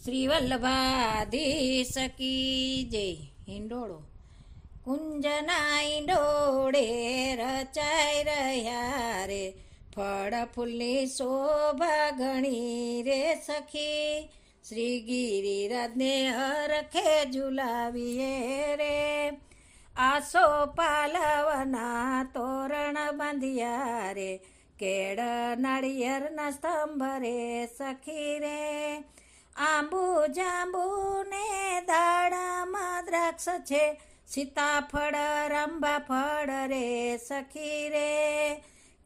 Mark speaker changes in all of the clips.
Speaker 1: શ્રી વલ્લભાધીશ કી જય. હિંડોળો. કુંજના હિંડોળે રચાઈ રહ્યા રે, ફળ ફૂલની શોભા ઘણી રે સખી. શ્રી ગિરિરાજને હરખે ઝુલાવીએ રે, આસો પાલવના તોરણ બાંધ્યા રે, કેળ નાળિયેરના સ્તંભ રે સખી રે. આંબુ જાંબુ ને દાડામાં દ્રાક્ષ છે, સીતાફળ રંભા ફળ રે સખી રે.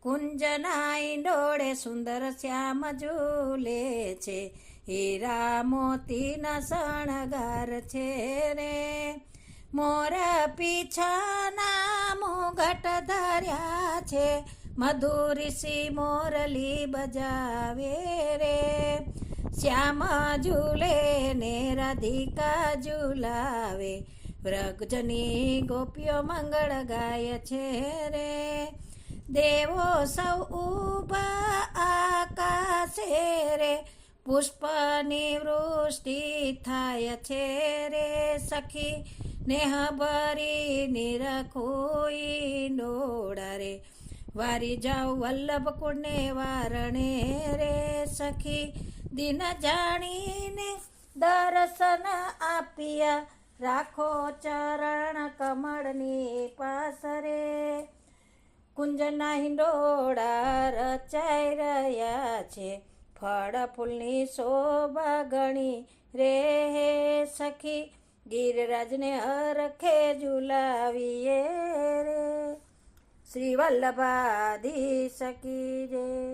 Speaker 1: કુંજના ઈંડોળે સુંદર શ્યામ ઝૂલે છે, હીરા મોતીના શણગાર છે રે. મોર પીછાના મુગટ ધર્યા છે, મધુરીસી મોરલી બજાવે રે. શ્યામ ઝૂલે ને રાધિકા ઝૂલાવે, વ્રજની ગોપીઓ મંગળ ગાય છે રે. દેવો સૌ ઊભા આકાશે રે, પુષ્પની વૃષ્ટિ થાય છે રે સખી. નેહ ભરી નિરખોઈ ડોળા રે, વારી જાઉં વલ્લભ કુળને વારણે રે સખી. દિન જાણીને દર્શન આપ્યા, રાખો ચરણ કમળની પાસ રે. કુંજના હિંડોળા રચાઈ રહ્યા છે, ફળ ફૂલની શોભા ઘણી રે સખી. ગિરિરાજને હરખે ઝુલાવીએ રે. શ્રી વલ્લભાધીશ કી જય.